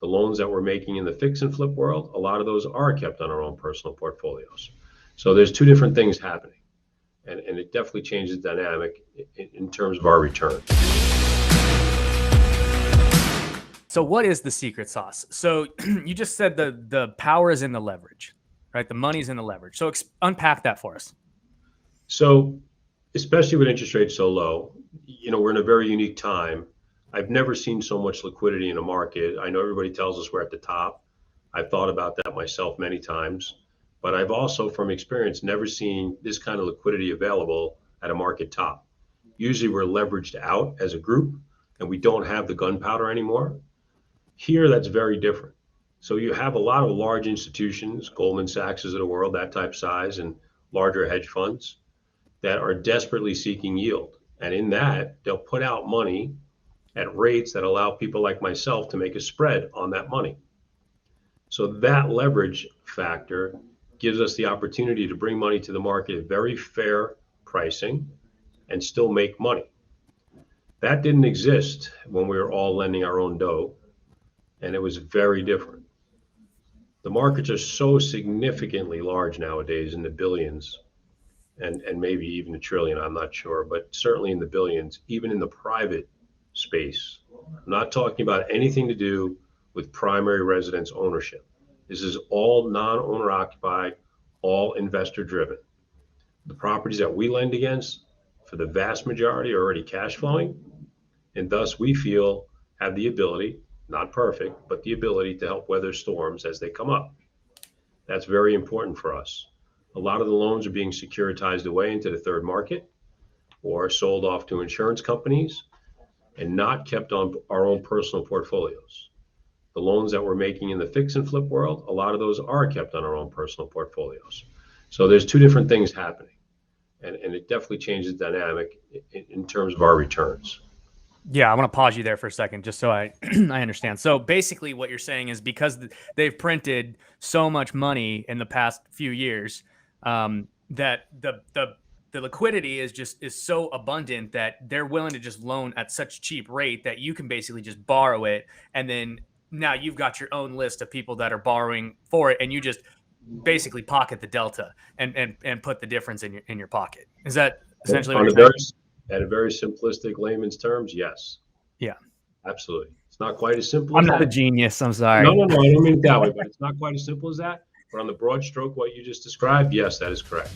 The loans that we're making in the fix and flip world, a lot of those are kept on our own personal portfolios. So there's two different things happening. And it definitely changes the dynamic in terms of our return. So what is the secret sauce? So you just said the power is in the leverage, right? The money's in the leverage. So unpack that for us. So especially with interest rates so low, we're in a very unique time. I've never seen so much liquidity in a market. I know everybody tells us we're at the top. I've thought about that myself many times, but I've also, from experience, never seen this kind of liquidity available at a market top. Usually we're leveraged out as a group and we don't have the gunpowder anymore. Here, that's very different. So you have a lot of large institutions, Goldman Sachs of the world, that type size, and larger hedge funds that are desperately seeking yield. And in that, they'll put out money at rates that allow people like myself to make a spread on that money. So that leverage factor gives us the opportunity to bring money to the market at very fair pricing and still make money. That didn't exist when we were all lending our own dough, and it was very different. The markets are so significantly large nowadays, in the billions, and maybe even a trillion, I'm not sure, but certainly in the billions, even in the private space. I'm not talking about anything to do with primary residence ownership. This is all non-owner occupied, all investor driven. The properties that we lend against, for the vast majority, are already cash flowing, and thus we feel have the ability, not perfect, but the ability to help weather storms as they come up. That's very important for us. A lot of the loans are being securitized away into the third market or sold off to insurance companies and not kept on our own personal portfolios. The loans that we're making in the fix and flip world, a lot of those are kept on our own personal portfolios. So there's two different things happening, and it definitely changes the dynamic in terms of our returns. Yeah, I want to pause you there for a second just so I I understand. So basically what you're saying is because they've printed so much money in the past few years, that the liquidity is so abundant that they're willing to just loan at such cheap rate that you can basically just borrow it, and then now you've got your own list of people that are borrowing for it, and you just basically pocket the delta and put the difference in your pocket. Is that essentially what you're saying? At a very simplistic layman's terms, yes. Yeah. Absolutely. It's not quite as simple I'm as not that. a genius. I'm sorry. No, I don't mean it that way, but it's not quite as simple as that. But on the broad stroke, what you just described, yes, that is correct.